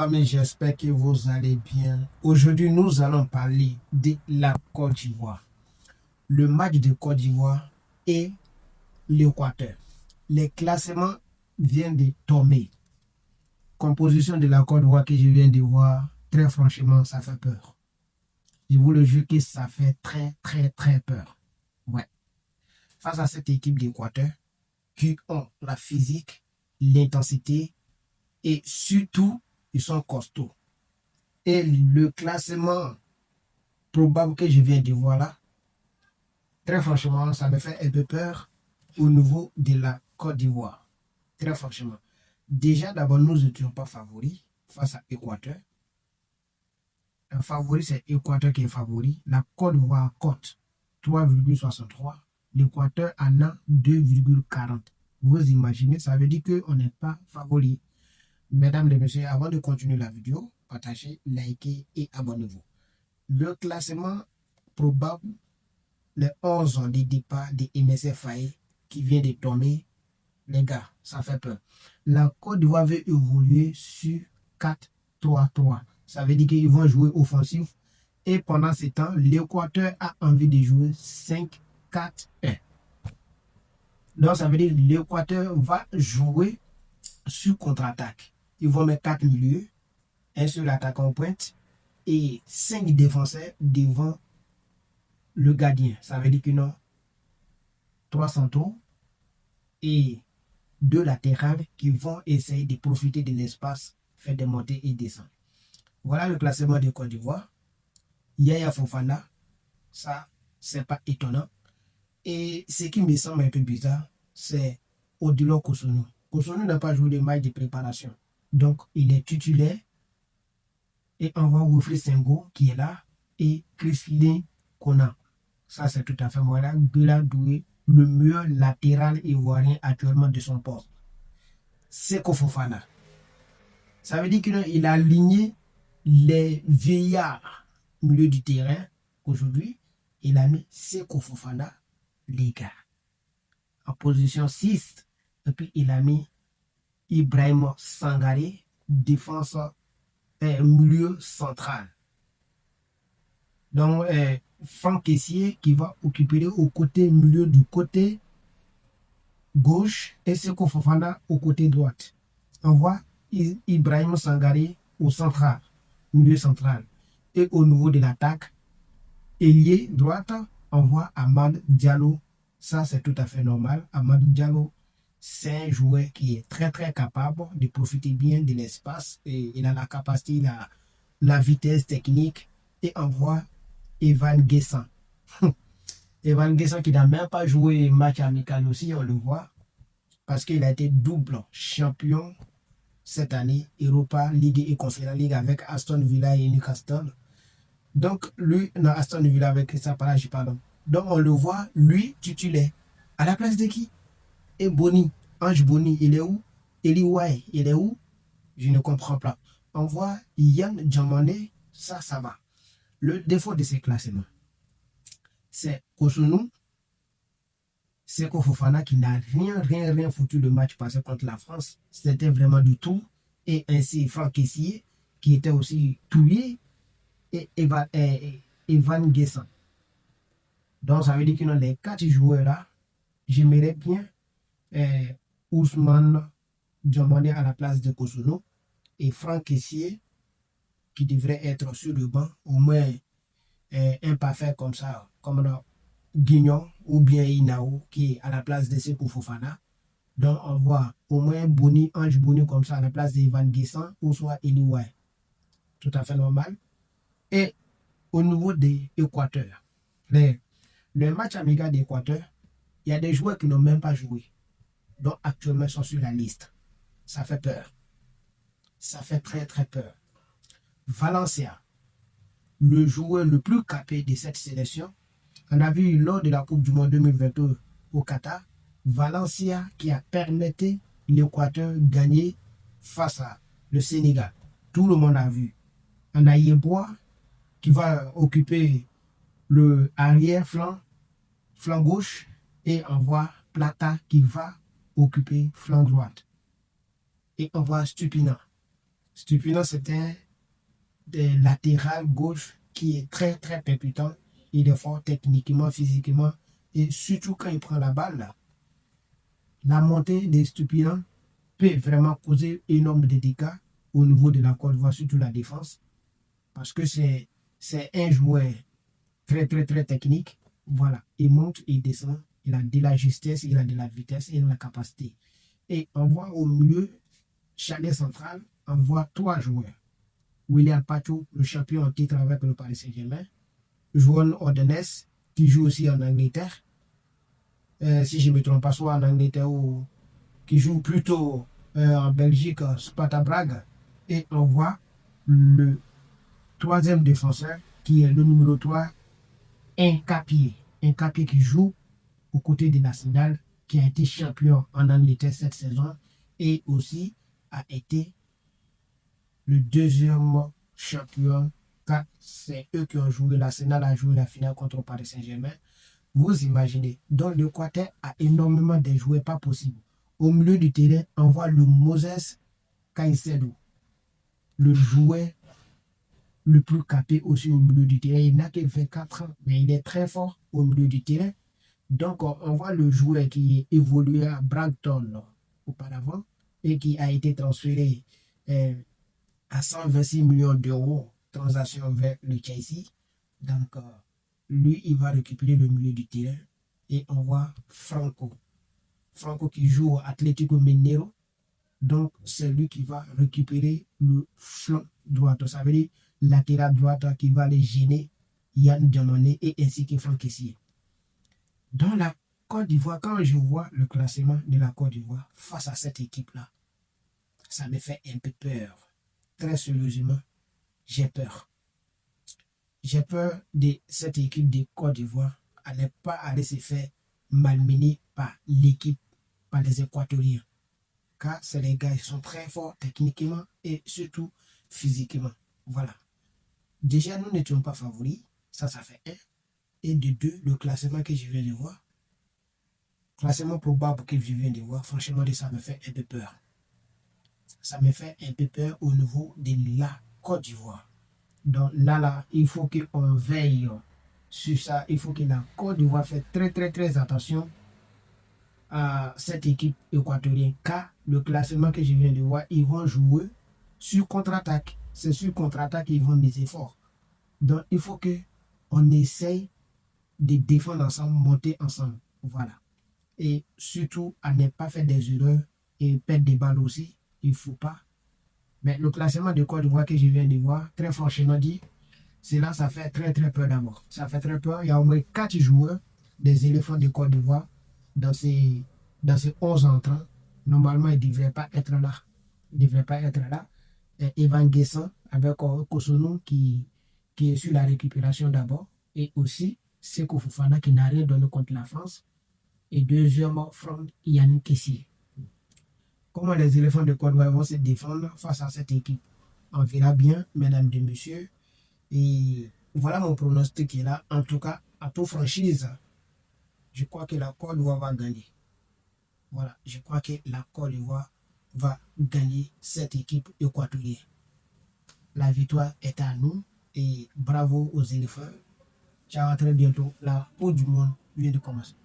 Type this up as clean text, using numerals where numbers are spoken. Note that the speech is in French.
Amis, j'espère que vous allez bien. Aujourd'hui, nous allons parler de la Côte d'Ivoire. Le match de Côte d'Ivoire et l'Équateur. Les classements viennent de tomber. Composition de la Côte d'Ivoire que je viens de voir, très franchement, ça fait peur. Je vous le jure que ça fait très peur. Ouais. Face à cette équipe d'Équateur qui ont la physique, l'intensité et surtout, ils sont costauds. Et le classement probable que je viens de voir là, très franchement, ça me fait un peu peur au niveau de la Côte d'Ivoire. Très franchement. Déjà, d'abord, nous n'étions pas favoris face à Équateur. Un favori, c'est Équateur qui est favori. La Côte d'Ivoire cote 3,63. L'Équateur en a 2,40. Vous imaginez, ça veut dire qu'on n'est pas favori. Mesdames et messieurs, avant de continuer la vidéo, partagez, likez et abonnez-vous. Le classement probable, les 11 ans de départ de MSF Faye qui vient de tomber, les gars, ça fait peur. La Côte d'Ivoire veut évoluer sur 4-3-3. Ça veut dire qu'ils vont jouer offensif. Et pendant ce temps, l'Équateur a envie de jouer 5-4-1. Donc, ça veut dire que l'Équateur va jouer sur contre-attaque. Ils vont mettre 4 milieux, un seul attaquant en pointe et 5 défenseurs devant le gardien. Ça veut dire qu'ils ont 3 centraux et 2 latérales qui vont essayer de profiter de l'espace, faire des montées et descendre. Voilà le classement de Côte d'Ivoire. Yaya Fofana, ça, c'est pas étonnant. Et ce qui me semble un peu bizarre, c'est Odilo Kosonou. Kosonou n'a pas joué de match de préparation. Donc, il est titulaire. Et on voit Wilfried Senghor qui est là. Et Christine Kona. Ça, c'est tout à fait voilà. Gula Doué, le meilleur latéral ivoirien actuellement de son poste. Seko Fofana. Ça veut dire qu'il a aligné les vieillards au milieu du terrain. Aujourd'hui, il a mis Seko Fofana, les gars, en position 6. Et puis, il a mis Ibrahima Sangaré, défenseur milieu central. Donc, Franck Kessié qui va occuper au côté milieu du côté gauche et Seko Fofana au côté droite. On voit Ibrahima Sangaré au central, milieu central. Et au niveau de l'attaque, ailier droite, on voit Amad Diallo. Ça, c'est tout à fait normal. Amad Diallo, c'est un joueur qui est très capable de profiter bien de l'espace. Et il a la capacité, il a la vitesse technique. Et on voit Evan Guessant. Evan Guessant qui n'a même pas joué match amical aussi, on le voit. Parce qu'il a été double champion cette année, Europa League et Conférence League avec Aston Villa et Newcastle. Donc, lui, dans Aston Villa avec Crystal Palace, pardon. Donc, on le voit, lui, titulaire. À la place de qui? Et Boni, Ange Boni, il est où? Eli Waye, il est où? Je ne comprends pas. On voit Yann Diamandé, ça va. Le défaut de ces classements, c'est Kosonou, Seko Fofana qui n'a rien foutu de match passé contre la France. C'était vraiment du tout. Et ainsi, Franck Kessié, qui était aussi touillé, et Evan Guessant. Donc, ça veut dire que dans les 4 joueurs là, j'aimerais bien Ousmane Diomandé à la place de Kosono et Franck Kessié qui devrait être sur le banc, au moins un parfait comme ça, comme dans Guignon ou bien Inao qui est à la place de Seko Fofana. Donc, on voit au moins Boni, Ange Boni comme ça à la place d'Evan Guessant ou soit Eli Waye. Tout à fait normal. Et au niveau des Équateurs, le match amical d'Équateur, il y a des joueurs qui n'ont même pas joué. Donc actuellement ils sont sur la liste. Ça fait peur. Ça fait très peur. Valencia, le joueur le plus capé de cette sélection, on a vu lors de la Coupe du Monde 2022 au Qatar, Valencia qui a permis l'Équateur gagner face à le Sénégal. Tout le monde a vu. On a Yeboah qui va occuper le arrière-flanc gauche et on voit Plata qui va occuper flanc droite. Et on voit Stupina. Stupinant, c'est un des latéral gauche qui est très très percutant. Il est fort techniquement, physiquement. Et surtout quand il prend la balle, là, la montée des Stupinants peut vraiment causer énorme de dégâts au niveau de la Côte d'Ivoire, surtout la défense. Parce que c'est un joueur très très très technique. Voilà, il monte, il descend, il a de la justesse, il a de la vitesse, il a de la capacité. Et on voit au milieu, charnière centrale, on voit trois joueurs. William Pacho, le champion en titre avec le Paris Saint-Germain. Joan Ordenes, qui joue aussi en Angleterre. Si je ne me trompe pas, soit en Angleterre ou qui joue plutôt en Belgique, Sparta Braga. Et on voit le troisième défenseur, qui est le numéro 3, Incapié. Incapié qui joue aux côtés de National, qui a été champion en Angleterre cette saison et aussi a été le deuxième champion car c'est eux qui ont joué, l'Arsenal a joué la finale contre Paris Saint-Germain. Vous imaginez, donc le quartet a énormément de joueurs pas possible. Au milieu du terrain, on voit le Moses Caicedo, le joueur le plus capé aussi au milieu du terrain. Il n'a que 24 ans, mais il est très fort au milieu du terrain. Donc, on voit le joueur qui évoluait à Brighton auparavant et qui a été transféré à 126 millions d'euros, transaction vers le Chelsea. Donc, lui, il va récupérer le milieu du terrain. Et on voit Franco. Franco qui joue au Atlético Mineiro. Donc, c'est lui qui va récupérer le flanc droit. Ça veut dire latéral droite qui va les gêner Yann Diamoné et ainsi que Franck Kessié. Dans la Côte d'Ivoire, quand je vois le classement de la Côte d'Ivoire face à cette équipe-là, ça me fait un peu peur. Très sérieusement, j'ai peur. J'ai peur de cette équipe de Côte d'Ivoire à ne pas aller se faire malmener par l'équipe, par les Équatoriens. Car c'est les gars, ils sont très forts techniquement et surtout physiquement. Voilà. Déjà, nous n'étions pas favoris. Ça fait un. Et de deux, le classement que je viens de voir, classement probable que je viens de voir, franchement, ça me fait un peu peur. Ça me fait un peu peur au niveau de la Côte d'Ivoire. Donc là, il faut qu'on veille sur ça. Il faut que la Côte d'Ivoire fasse très, très, très attention à cette équipe équatorienne. Car le classement que je viens de voir, ils vont jouer sur contre-attaque. C'est sur contre-attaque qu'ils vont des efforts. Donc, il faut qu'on essaye de défendre ensemble, monter ensemble. Voilà. Et surtout, à ne pas faire des erreurs et perdre des balles aussi. Il ne faut pas. Mais le classement de Côte d'Ivoire que je viens de voir, très franchement dit, cela, ça fait très très peur d'abord. Ça fait très peur. Il y a au moins 4 joueurs des éléphants de Côte d'Ivoire dans ces 11 entrants. Normalement, ils ne devraient pas être là. Ils ne devraient pas être là. Et Evan Guessant avec Kosono qui est sur la récupération d'abord. Et aussi Seko Fofana qui n'a rien donné contre la France. Et deuxièmement, Franck Yannick Kessié. Comment les éléphants de Côte d'Ivoire vont se défendre face à cette équipe? On verra bien, mesdames et messieurs. Et voilà mon pronostic qui est là. En tout cas, à toute franchise, je crois que la Côte d'Ivoire va gagner. Voilà, je crois que la Côte d'Ivoire va gagner cette équipe équatorienne. La victoire est à nous et bravo aux éléphants. Ciao, à très bientôt. La Coupe du Monde vient de commencer.